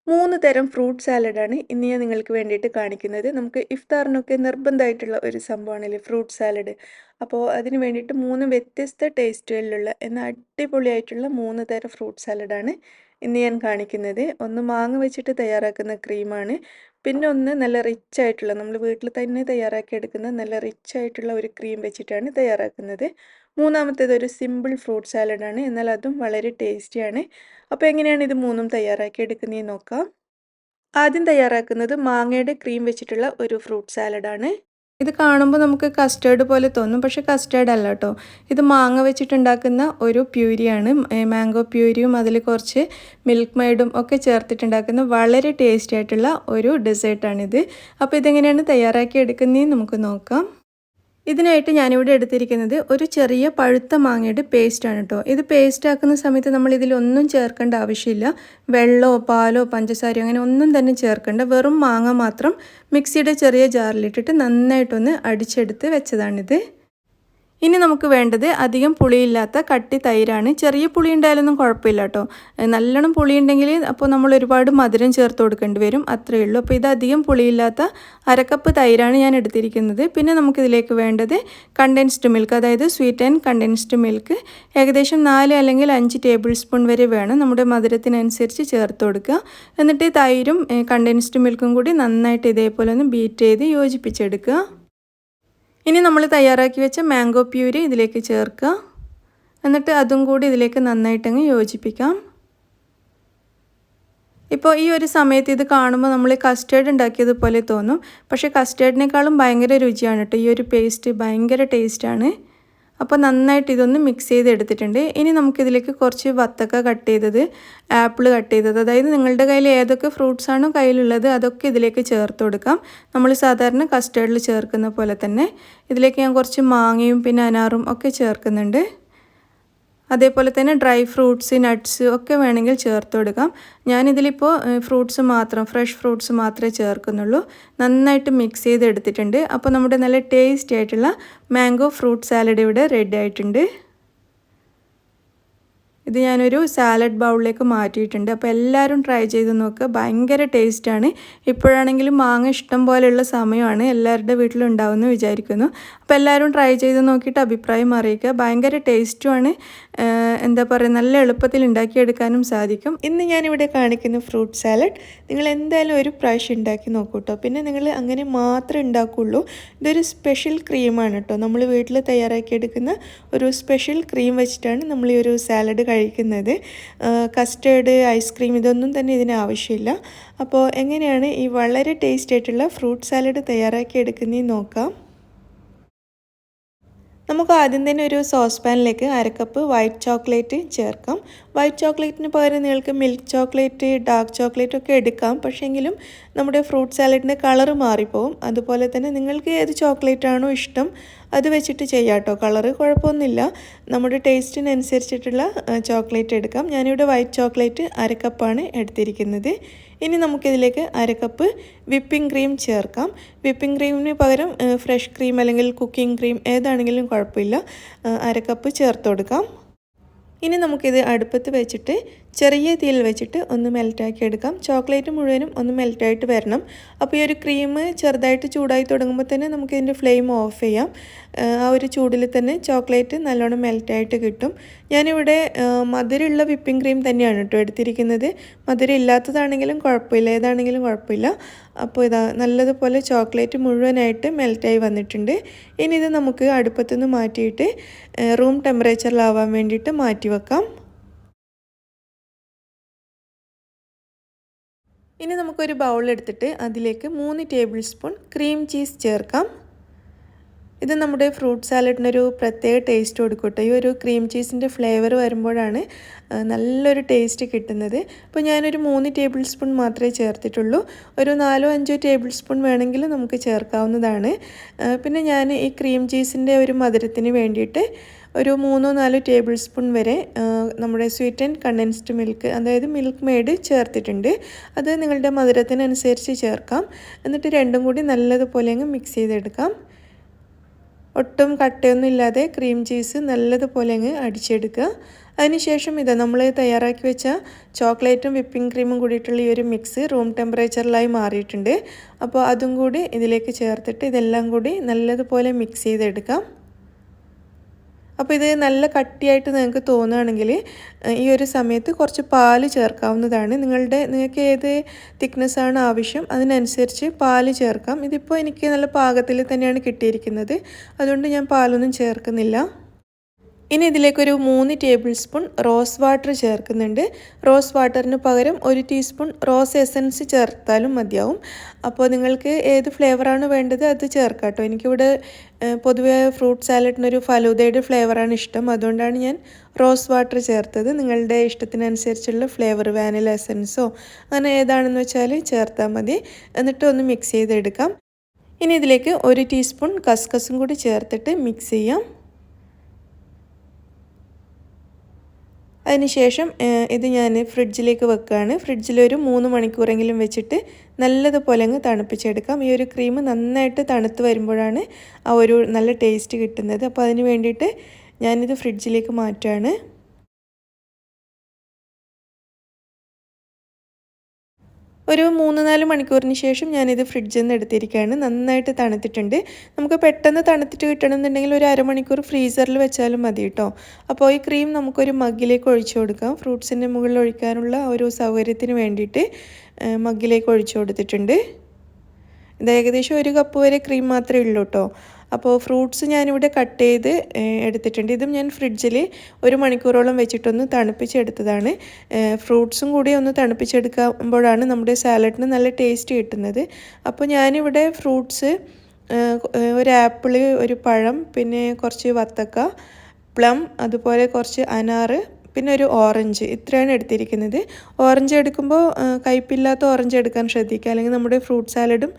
3 തരം ഫ്രൂട്ട് സാലഡാണ് ഇന്ന് ഞാൻ നിങ്ങൾക്ക് വേണ്ടിയിട്ട് കാണിക്കുന്നത്. നമുക്ക് ഇഫ്താറിനൊക്കെ നിർബന്ധമായിട്ടുള്ള ഒരു സംഭവമാണല്ലേ ഫ്രൂട്ട് സാലഡ്. അപ്പോൾ അതിന് വേണ്ടിയിട്ട് 3 വ്യത്യസ്ത ടേസ്റ്റുകളിലുള്ള എന്നാൽ അടിപൊളിയായിട്ടുള്ള 3 തരം ഫ്രൂട്ട് സാലഡാണ് ഇന്ന് ഞാൻ കാണിക്കുന്നത്. ഒന്ന് മാങ്ങ വെച്ചിട്ട് തയ്യാറാക്കുന്ന ക്രീമാണ്. പിന്നെ ഒന്ന് നല്ല റിച്ച് ആയിട്ടുള്ള നമ്മൾ വീട്ടിൽ തന്നെ തയ്യാറാക്കി എടുക്കുന്ന നല്ല റിച്ച് ആയിട്ടുള്ള ഒരു ക്രീം വെച്ചിട്ടാണ് തയ്യാറാക്കുന്നത്. മൂന്നാമത്തേത് ഒരു സിമ്പിൾ ഫ്രൂട്ട് സാലഡാണ്. എന്നാൽ അതും വളരെ ടേസ്റ്റിയാണ്. അപ്പോൾ എങ്ങനെയാണ് ഇത് മൂന്നും തയ്യാറാക്കി എടുക്കുന്നതെന്ന് നോക്കാം. ആദ്യം തയ്യാറാക്കുന്നത് മാങ്ങയുടെ ക്രീം വെച്ചിട്ടുള്ള ഒരു ഫ്രൂട്ട് സാലഡാണ്. ഇത് കാണുമ്പോൾ നമുക്ക് കസ്റ്റേർഡ് പോലെ തോന്നും, പക്ഷേ കസ്റ്റേർഡ് അല്ല കേട്ടോ. ഇത് മാങ്ങ വെച്ചിട്ടുണ്ടാക്കുന്ന ഒരു പ്യൂരിയാണ്. മാംഗോ പ്യൂരിയും അതിൽ കുറച്ച് മിൽക്ക് മെയ്ഡും ഒക്കെ ചേർത്തിട്ടുണ്ടാക്കുന്ന വളരെ ടേസ്റ്റി ആയിട്ടുള്ള ഒരു ഡെസേർട്ടാണിത്. അപ്പോൾ ഇതെങ്ങനെയാണ് തയ്യാറാക്കി എടുക്കുന്നതെന്ന് നമുക്ക് നോക്കാം. ഇതിനായിട്ട് ഞാനിവിടെ എടുത്തിരിക്കുന്നത് ഒരു ചെറിയ പഴുത്ത മാങ്ങയുടെ പേസ്റ്റാണ് കേട്ടോ. ഇത് പേസ്റ്റ് ആക്കുന്ന സമയത്ത് നമ്മൾ ഇതിലൊന്നും ചേർക്കേണ്ട ആവശ്യമില്ല. വെള്ളമോ പാലോ പഞ്ചസാരയോ അങ്ങനെ ഒന്നും തന്നെ ചേർക്കേണ്ട. വെറും മാങ്ങ മാത്രം മിക്സിയുടെ ചെറിയ ജാറിലിട്ടിട്ട് നന്നായിട്ടൊന്ന് അടിച്ചെടുത്ത് വെച്ചതാണിത്. ഇനി നമുക്ക് വേണ്ടത് അധികം പുളിയില്ലാത്ത കട്ടി തൈരാണ്. ചെറിയ പുളി ഉണ്ടായാലൊന്നും കുഴപ്പമില്ല കേട്ടോ. നല്ലോണം പുളി ഉണ്ടെങ്കിൽ അപ്പോൾ നമ്മൾ ഒരുപാട് മധുരം ചേർത്ത് കൊടുക്കേണ്ടി വരും, അത്രയേ ഉള്ളൂ. അപ്പോൾ ഇത് അധികം പുളിയില്ലാത്ത അരക്കപ്പ് തൈരാണ് ഞാൻ എടുത്തിരിക്കുന്നത്. പിന്നെ നമുക്കിതിലേക്ക് വേണ്ടത് കണ്ടൻസ്ഡ് മിൽക്ക്, അതായത് സ്വീറ്റ് ആൻഡ് കണ്ടൻസ്ഡ് മിൽക്ക് ഏകദേശം 4 അല്ലെങ്കിൽ 5 ടേബിൾ സ്പൂൺ വരെ വേണം. നമ്മുടെ മധുരത്തിനനുസരിച്ച് ചേർത്ത് കൊടുക്കുക. എന്നിട്ട് തൈരും കണ്ടൻസ്ഡ് മിൽക്കും കൂടി നന്നായിട്ട് ഇതേപോലെ ഒന്ന് ബീറ്റ് ചെയ്ത് യോജിപ്പിച്ചെടുക്കുക. ഇനി നമ്മൾ തയ്യാറാക്കി വെച്ച മാംഗോ പ്യൂരി ഇതിലേക്ക് ചേർക്കുക. എന്നിട്ട് അതും കൂടി ഇതിലേക്ക് നന്നായിട്ടങ്ങ് യോജിപ്പിക്കാം. ഇപ്പോൾ ഈ ഒരു സമയത്ത് ഇത് കാണുമ്പോൾ നമ്മൾ കസ്റ്റേർഡ് ഉണ്ടാക്കിയതുപോലെ തോന്നും, പക്ഷേ കസ്റ്റേർഡിനേക്കാളും ഭയങ്കര രുചിയാണ് കേട്ടോ. ഈ ഒരു പേസ്റ്റ് ഭയങ്കര ടേസ്റ്റാണ്. അപ്പോൾ നന്നായിട്ട് ഇതൊന്ന് മിക്സ് ചെയ്ത് എടുത്തിട്ടുണ്ട്. ഇനി നമുക്കിതിലേക്ക് കുറച്ച് വത്തക്ക കട്ട് ചെയ്തത്, ആപ്പിൾ കട്ട് ചെയ്തത്, അതായത് നിങ്ങളുടെ കയ്യിൽ ഏതൊക്കെ ഫ്രൂട്ട്സാണോ കയ്യിലുള്ളത് അതൊക്കെ ഇതിലേക്ക് ചേർത്ത് കൊടുക്കാം. നമ്മൾ സാധാരണ കസ്റ്റേർഡിൽ ചേർക്കുന്ന പോലെ തന്നെ ഇതിലേക്ക് ഞാൻ കുറച്ച് മാങ്ങയും പിന്നെ അനാറും ഒക്കെ ചേർക്കുന്നുണ്ട്. അതേപോലെ തന്നെ ഡ്രൈ ഫ്രൂട്ട്സ്, നട്ട്സ് ഒക്കെ വേണമെങ്കിൽ ചേർത്ത് കൊടുക്കാം. ഞാനിതിലിപ്പോൾ ഫ്രൂട്ട്സ് മാത്രം, ഫ്രഷ് ഫ്രൂട്ട്സ് മാത്രമേ ചേർക്കുന്നുള്ളൂ. നന്നായിട്ട് മിക്സ് ചെയ്ത് എടുത്തിട്ടുണ്ട്. അപ്പോൾ നമ്മുടെ നല്ല ടേസ്റ്റി ആയിട്ടുള്ള മാംഗോ ഫ്രൂട്ട് സാലഡ് ഇവിടെ റെഡി ആയിട്ടുണ്ട്. ഇത് ഞാനൊരു സാലഡ് ബൗളിലേക്ക് മാറ്റിയിട്ടുണ്ട്. അപ്പോൾ എല്ലാവരും ട്രൈ ചെയ്ത് നോക്കുക, ഭയങ്കര ടേസ്റ്റാണ്. ഇപ്പോഴാണെങ്കിലും മാങ്ങ ഇഷ്ടം പോലെയുള്ള സമയമാണ്, എല്ലാവരുടെ വീട്ടിലും ഉണ്ടാവുമെന്ന് വിചാരിക്കുന്നു. അപ്പോൾ എല്ലാവരും ട്രൈ ചെയ്ത് നോക്കിയിട്ട് അഭിപ്രായം അറിയിക്കുക. ഭയങ്കര ടേസ്റ്റുമാണ്. എന്താ പറയുക, നല്ല എളുപ്പത്തിൽ ഉണ്ടാക്കിയെടുക്കാനും സാധിക്കും. ഇന്ന് ഞാനിവിടെ കാണിക്കുന്ന ഫ്രൂട്ട് സാലഡ് നിങ്ങൾ എന്തായാലും ഒരു പ്രാവശ്യം ഉണ്ടാക്കി നോക്കൂ കേട്ടോ. പിന്നെ നിങ്ങൾ അങ്ങനെ മാത്രമേ ഉണ്ടാക്കുകയുള്ളൂ. ഇതൊരു സ്പെഷ്യൽ ക്രീമാണ് കേട്ടോ. നമ്മൾ വീട്ടിൽ തയ്യാറാക്കിയെടുക്കുന്ന ഒരു സ്പെഷ്യൽ ക്രീം വെച്ചിട്ടാണ് നമ്മൾ ഈ ഒരു സാലഡ് കഴിക്കുന്നത്. കസ്റ്റേർഡ്, ഐസ്ക്രീം ഇതൊന്നും തന്നെ ഇതിന് ആവശ്യമില്ല. അപ്പോൾ എങ്ങനെയാണ് ഈ വളരെ ടേസ്റ്റി ആയിട്ടുള്ള ഫ്രൂട്ട് സാലഡ് തയ്യാറാക്കി എടുക്കുന്നതെന്ന് നോക്കാം. നമുക്ക് ആദ്യം തന്നെ ഒരു സോസ് പാനിലേക്ക് 1/2 കപ്പ് വൈറ്റ് ചോക്ലേറ്റ് ചേർക്കാം. വൈറ്റ് ചോക്ലേറ്റിന് പകരം നിങ്ങൾക്ക് മിൽക്ക് ചോക്ലേറ്റ്, ഡാർക്ക് ചോക്ലേറ്റ് ഒക്കെ എടുക്കാം. പക്ഷേങ്കിലും നമ്മുടെ ഫ്രൂട്ട് സാലഡിൻ്റെ കളറ് മാറിപ്പോവും. അതുപോലെ തന്നെ നിങ്ങൾക്ക് ഏത് ചോക്ലേറ്റ് ആണോ ഇഷ്ടം അത് വെച്ചിട്ട് ചെയ്യാം കേട്ടോ. കളറ് കുഴപ്പമൊന്നുമില്ല, നമ്മുടെ ടേസ്റ്റിനനുസരിച്ചിട്ടുള്ള ചോക്ലേറ്റ് എടുക്കാം. ഞാനിവിടെ വൈറ്റ് ചോക്ലേറ്റ് 1/2 കപ്പാണ് എടുത്തിരിക്കുന്നത്. ഇനി നമുക്കിതിലേക്ക് 1/2 കപ്പ് വിപ്പിംഗ് ക്രീം ചേർക്കാം. വിപ്പിംഗ് ക്രീമിന് പകരം ഫ്രഷ് ക്രീം അല്ലെങ്കിൽ കുക്കിംഗ് ക്രീം ഏതാണെങ്കിലും കുഴപ്പമില്ല. 1/2 കപ്പ് ചേർത്ത് കൊടുക്കാം. ഇനി നമുക്കിത് അടുപ്പത്ത് വെച്ചിട്ട് ചെറിയ തീയിൽ വെച്ചിട്ട് ഒന്ന് മെൽറ്റാക്കി എടുക്കാം. ചോക്ലേറ്റ് മുഴുവനും ഒന്ന് മെൽറ്റായിട്ട് വരണം. അപ്പോൾ ഈ ഒരു ക്രീം ചെറുതായിട്ട് ചൂടായി തുടങ്ങുമ്പോൾ തന്നെ നമുക്കിതിൻ്റെ ഫ്ലെയിം ഓഫ് ചെയ്യാം. ആ ഒരു ചൂടിൽ തന്നെ ചോക്ലേറ്റ് നല്ലോണം മെൽറ്റായിട്ട് കിട്ടും. ഞാനിവിടെ മധുരമുള്ള വിപ്പിംഗ് ക്രീം തന്നെയാണ് കേട്ടോ എടുത്തിരിക്കുന്നത്. മധുരം ഇല്ലാത്തതാണെങ്കിലും കുഴപ്പമില്ല, ഏതാണെങ്കിലും കുഴപ്പമില്ല. അപ്പോൾ ഇതാ നല്ലതുപോലെ ചോക്ലേറ്റ് മുഴുവനായിട്ട് മെൽറ്റായി വന്നിട്ടുണ്ട്. ഇനി ഇത് നമുക്ക് അടുപ്പത്തുനിന്ന് മാറ്റിയിട്ട് റൂം ടെമ്പറേച്ചറിലാവാൻ വേണ്ടിയിട്ട് മാറ്റി വെക്കാം. ഇനി നമുക്കൊരു ബൗളെടുത്തിട്ട് അതിലേക്ക് 3 ടേബിൾ സ്പൂൺ ക്രീം ചീസ് ചേർക്കാം. ഇത് നമ്മുടെ ഫ്രൂട്ട് സാലഡിനൊരു പ്രത്യേക ടേസ്റ്റ് കൊടുക്കട്ടെ. ഈ ഒരു ക്രീം ചീസിൻ്റെ ഫ്ലേവർ വരുമ്പോഴാണ് നല്ലൊരു ടേസ്റ്റ് കിട്ടുന്നത്. അപ്പോൾ ഞാനൊരു 3 ടേബിൾ സ്പൂൺ മാത്രമേ ചേർത്തിട്ടുള്ളൂ. ഒരു 4-5 ടേബിൾ സ്പൂൺ വേണമെങ്കിൽ നമുക്ക് ചേർക്കാവുന്നതാണ്. പിന്നെ ഞാൻ ഈ ക്രീം ചീസിൻ്റെ ഒരു മധുരത്തിന് വേണ്ടിയിട്ട് ഒരു 3-4 ടേബിൾ സ്പൂൺ വരെ നമ്മുടെ സ്വീറ്റ് ആൻഡ് കണ്ടൻസ്ഡ് മിൽക്ക്, അതായത് മിൽക്ക് മെയ്ഡ് ചേർത്തിട്ടുണ്ട്. അത് നിങ്ങളുടെ മധുരത്തിനനുസരിച്ച് ചേർക്കാം. എന്നിട്ട് രണ്ടും കൂടി നല്ലതുപോലെ അങ്ങ് മിക്സ് ചെയ്തെടുക്കാം. ഒട്ടും കട്ടയൊന്നും ഇല്ലാതെ ക്രീം ചീസ് നല്ലതുപോലെ അങ്ങ് അടിച്ചെടുക്കുക. അതിനുശേഷം ഇതാ നമ്മൾ തയ്യാറാക്കി വെച്ച ചോക്ലേറ്റും വിപ്പിംഗ് ക്രീമും കൂടിയിട്ടുള്ള ഈ ഒരു മിക്സ് റൂം ടെമ്പറേച്ചറിലായി മാറിയിട്ടുണ്ട്. അപ്പോൾ അതും കൂടി ഇതിലേക്ക് ചേർത്തിട്ട് ഇതെല്ലാം കൂടി നല്ലതുപോലെ മിക്സ് ചെയ്തെടുക്കാം. അപ്പോൾ ഇത് നല്ല കട്ടിയായിട്ട് നിങ്ങൾക്ക് തോന്നുകയാണെങ്കിൽ ഈ ഒരു സമയത്ത് കുറച്ച് പാല് ചേർക്കാവുന്നതാണ്. നിങ്ങൾക്ക് ഏത് തിക്നെസ്സാണ് ആവശ്യം അതിനനുസരിച്ച് പാല് ചേർക്കാം. ഇതിപ്പോൾ എനിക്ക് നല്ല പാകത്തിൽ തന്നെയാണ് കിട്ടിയിരിക്കുന്നത്, അതുകൊണ്ട് ഞാൻ പാലൊന്നും ചേർക്കുന്നില്ല. ഇനി ഇതിലേക്കൊരു 3 ടേബിൾ സ്പൂൺ റോസ് വാട്ടർ ചേർക്കുന്നുണ്ട്. റോസ് വാട്ടറിന് പകരം 1 ടീസ്പൂൺ റോസ് എസൻസ് ചേർത്താലും മതിയാവും. അപ്പോൾ നിങ്ങൾക്ക് ഏത് ഫ്ലേവറാണ് വേണ്ടത് അത് ചേർക്കാം കേട്ടോ. എനിക്കിവിടെ പൊതുവേ ഫ്രൂട്ട് സാലഡിനൊരു ഫലൂദയുടെ ഫ്ലേവറാണ് ഇഷ്ടം, അതുകൊണ്ടാണ് ഞാൻ റോസ് വാട്ടർ ചേർത്തത്. നിങ്ങളുടെ ഇഷ്ടത്തിനനുസരിച്ചുള്ള ഫ്ലേവർ വാനില എസൻസോ അങ്ങനെ ഏതാണെന്ന് വെച്ചാൽ ചേർത്താൽ മതി. എന്നിട്ട് ഒന്ന് മിക്സ് ചെയ്തെടുക്കാം. ഇനി ഇതിലേക്ക് 1 ടീസ്പൂൺ കസ്കസും കൂടി ചേർത്തിട്ട് മിക്സ് ചെയ്യാം. അതിനുശേഷം ഇത് ഞാൻ ഫ്രിഡ്ജിലേക്ക് വെക്കുകയാണ്. ഫ്രിഡ്ജിലൊരു 3 മണിക്കൂറെങ്കിലും വെച്ചിട്ട് നല്ലതുപോലെ അങ്ങ് തണുപ്പിച്ചെടുക്കാം. ഈ ഒരു ക്രീം നന്നായിട്ട് തണുത്ത് വരുമ്പോഴാണ് ആ ഒരു നല്ല ടേസ്റ്റ് കിട്ടുന്നത്. അപ്പോൾ അതിന് വേണ്ടിയിട്ട് ഞാനിത് ഫ്രിഡ്ജിലേക്ക് മാറ്റുകയാണ്. ഒരു 3-4 മണിക്കൂറിന് ശേഷം ഞാനിത് ഫ്രിഡ്ജിൽ നിന്ന് എടുത്തിരിക്കുകയാണ്. നന്നായിട്ട് തണുത്തിട്ടുണ്ട്. നമുക്ക് പെട്ടെന്ന് തണുത്തിട്ട് കിട്ടണമെന്നുണ്ടെങ്കിൽ ഒരു അരമണിക്കൂർ ഫ്രീസറിൽ വെച്ചാലും മതി കേട്ടോ. അപ്പോൾ ഈ ക്രീം നമുക്കൊരു മഗ്ഗിലേക്ക് ഒഴിച്ചു കൊടുക്കാം. ഫ്രൂട്ട്സിൻ്റെ മുകളിൽ ഒഴിക്കാനുള്ള ഒരു സൗകര്യത്തിന് വേണ്ടിയിട്ട് മഗ്ഗിലേക്ക് ഒഴിച്ചു കൊടുത്തിട്ടുണ്ട്. ഇത് ഏകദേശം 1 കപ്പ് വരെ ക്രീം മാത്രമേ ഉള്ളൂ കേട്ടോ. അപ്പോൾ ഫ്രൂട്ട്സ് ഞാനിവിടെ കട്ട് ചെയ്ത് എടുത്തിട്ടുണ്ട്. ഇതും ഞാൻ ഫ്രിഡ്ജിൽ 1 മണിക്കൂറോളം വെച്ചിട്ടൊന്ന് തണുപ്പിച്ചെടുത്തതാണ്. ഫ്രൂട്ട്സും കൂടി ഒന്ന് തണുപ്പിച്ചെടുക്കുമ്പോഴാണ് നമ്മുടെ സാലഡിന് നല്ല ടേസ്റ്റ് കിട്ടുന്നത്. അപ്പോൾ ഞാനിവിടെ ഫ്രൂട്ട്സ് ഒരു ആപ്പിള്, ഒരു പഴം, പിന്നെ കുറച്ച് വത്തക്ക, പ്ലം, അതുപോലെ കുറച്ച് അനാറ്, പിന്നെ ഒരു ഓറഞ്ച്, ഇത്രയാണ് എടുത്തിരിക്കുന്നത്. ഓറഞ്ച് എടുക്കുമ്പോൾ കയ്പില്ലാത്ത ഓറഞ്ച് എടുക്കാൻ ശ്രദ്ധിക്കുക, അല്ലെങ്കിൽ നമ്മുടെ ഫ്രൂട്ട് സാലഡും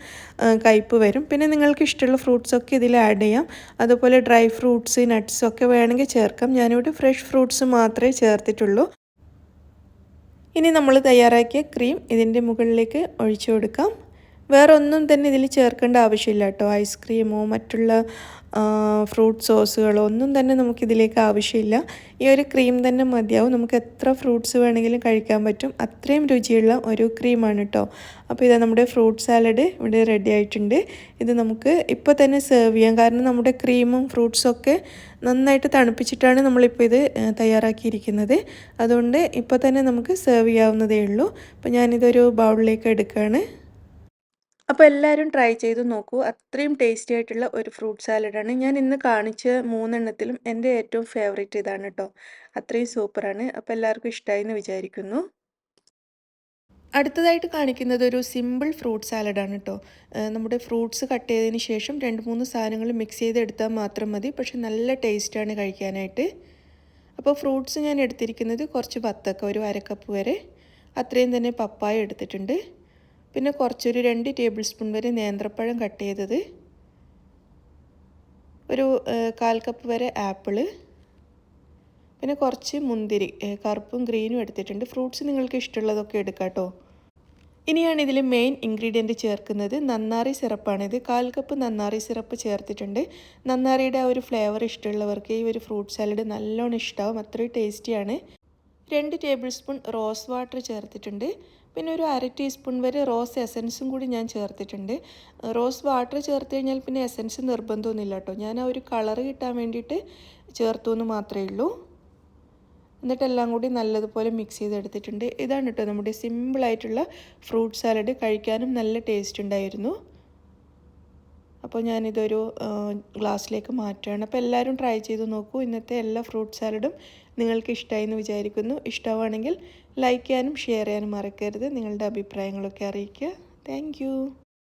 കയ്പ്പ് വരും. പിന്നെ നിങ്ങൾക്ക് ഇഷ്ടമുള്ള ഫ്രൂട്ട്സൊക്കെ ഇതിൽ ആഡ് ചെയ്യാം. അതുപോലെ ഡ്രൈ ഫ്രൂട്ട്സ്, നട്ട്സ് ഒക്കെ വേണമെങ്കിൽ ചേർക്കാം. ഞാനിവിടെ ഫ്രഷ് ഫ്രൂട്ട്സ് മാത്രമേ ചേർത്തിട്ടുള്ളൂ. ഇനി നമ്മൾ തയ്യാറാക്കിയ ക്രീം ഇതിൻ്റെ മുകളിലേക്ക് ഒഴിച്ചു കൊടുക്കാം. വേറെ ഒന്നും തന്നെ ഇതിൽ ചേർക്കേണ്ട ആവശ്യമില്ല കേട്ടോ. ഐസ്ക്രീമോ മറ്റുള്ള ഫ്രൂട്ട് സോസുകളോ ഒന്നും തന്നെ നമുക്കിതിലേക്ക് ആവശ്യമില്ല. ഈ ഒരു ക്രീം തന്നെ മതിയാവും. നമുക്ക് എത്ര ഫ്രൂട്ട്സ് വേണമെങ്കിലും കഴിക്കാൻ പറ്റും. അത്രയും രുചിയുള്ള ഒരു ക്രീമാണ് കേട്ടോ. അപ്പോൾ ഇതാ നമ്മുടെ ഫ്രൂട്ട് സാലഡ് ഇവിടെ റെഡി ആയിട്ടുണ്ട്. ഇത് നമുക്ക് ഇപ്പോൾ തന്നെ സെർവ് ചെയ്യാം. കാരണം നമ്മുടെ ക്രീമും ഫ്രൂട്ട്സൊക്കെ നന്നായിട്ട് തണുപ്പിച്ചിട്ടാണ് നമ്മളിപ്പോൾ ഇത് തയ്യാറാക്കിയിരിക്കുന്നത്. അതുകൊണ്ട് ഇപ്പോൾ തന്നെ നമുക്ക് സെർവ് ചെയ്യാവുന്നതേ ഉള്ളൂ. അപ്പോൾ ഞാനിതൊരു ബൗളിലേക്ക് എടുക്കുകയാണ്. അപ്പോൾ എല്ലാവരും ട്രൈ ചെയ്ത് നോക്കൂ. അത്രയും ടേസ്റ്റി ആയിട്ടുള്ള ഒരു ഫ്രൂട്ട് സാലഡാണ്. ഞാൻ ഇന്ന് കാണിച്ച 3 എണ്ണത്തിലും എൻ്റെ ഏറ്റവും ഫേവറേറ്റ് ഇതാണ് കേട്ടോ. അത്രയും സൂപ്പറാണ്. അപ്പോൾ എല്ലാവർക്കും ഇഷ്ടമായി എന്ന് വിചാരിക്കുന്നു. അടുത്തതായിട്ട് കാണിക്കുന്നത് ഒരു സിമ്പിൾ ഫ്രൂട്ട് സാലഡാണ് കേട്ടോ. നമ്മുടെ ഫ്രൂട്ട്സ് കട്ട് ചെയ്തതിന് ശേഷം 2-3 സാധനങ്ങൾ മിക്സ് ചെയ്തെടുത്താൽ മാത്രം മതി. പക്ഷെ നല്ല ടേസ്റ്റാണ് കഴിക്കാനായിട്ട്. അപ്പോൾ ഫ്രൂട്ട്സ് ഞാൻ എടുത്തിരിക്കുന്നത് കുറച്ച് വത്തക്ക, ഒരു 1/2 കപ്പ് വരെ, അത്രയും തന്നെ പപ്പായ എടുത്തിട്ടുണ്ട്. പിന്നെ കുറച്ചൊരു 2 ടേബിൾ സ്പൂൺ വരെ നേന്ത്രപ്പഴം കട്ട് ചെയ്തത്, ഒരു 1/4 കപ്പ് വരെ ആപ്പിള്, പിന്നെ കുറച്ച് മുന്തിരി കറുപ്പും ഗ്രീനും എടുത്തിട്ടുണ്ട്. ഫ്രൂട്ട്സ് നിങ്ങൾക്ക് ഇഷ്ടമുള്ളതൊക്കെ എടുക്കാം കേട്ടോ. ഇനിയാണ് ഇതിൽ മെയിൻ ഇൻഗ്രീഡിയൻറ്റ് ചേർക്കുന്നത് നന്നാറി സിറപ്പാണിത്. 1/4 കപ്പ് നന്നാറി സിറപ്പ് ചേർത്തിട്ടുണ്ട്. നന്നാറിയുടെ ആ ഒരു ഫ്ലേവർ ഇഷ്ടമുള്ളവർക്ക് ഈ ഒരു ഫ്രൂട്ട് സാലഡ് നല്ലോണം ഇഷ്ടമാവും. അത്രയും ടേസ്റ്റിയാണ്. 2 ടേബിൾ സ്പൂൺ റോസ് വാട്ടർ ചേർത്തിട്ടുണ്ട്. പിന്നെ ഒരു 1/2 ടീസ്പൂൺ വരെ റോസ് എസൻസും കൂടി ഞാൻ ചേർത്തിട്ടുണ്ട്. റോസ് വാട്ടർ ചേർത്ത് കഴിഞ്ഞാൽ പിന്നെ എസൻസ് നിർബന്ധമൊന്നുമില്ല കേട്ടോ. ഞാൻ ആ ഒരു കളറ് കിട്ടാൻ വേണ്ടിയിട്ട് ചേർത്തു എന്ന് മാത്രമേ ഉള്ളൂ. എന്നിട്ടെല്ലാം കൂടി നല്ലതുപോലെ മിക്സ് ചെയ്തെടുത്തിട്ടുണ്ട്. ഇതാണ് കേട്ടോ നമ്മുടെ സിമ്പിളായിട്ടുള്ള ഫ്രൂട്ട് സാലഡ്. കഴിക്കാനും നല്ല ടേസ്റ്റ് ഉണ്ടായിരുന്നു. അപ്പോൾ ഞാനിതൊരു ഗ്ലാസ്സിലേക്ക് മാറ്റുകയാണ്. അപ്പോൾ എല്ലാവരും ട്രൈ ചെയ്ത് നോക്കൂ. ഇന്നത്തെ എല്ലാ ഫ്രൂട്ട് സാലഡും നിങ്ങൾക്ക് ഇഷ്ടമായി എന്ന് വിചാരിക്കുന്നു. ഇഷ്ടമാണെങ്കിൽ ലൈക്ക് ചെയ്യാനും ഷെയർ ചെയ്യാനും മറക്കരുത്. നിങ്ങളുടെ അഭിപ്രായങ്ങളൊക്കെ അറിയിക്കുക. താങ്ക്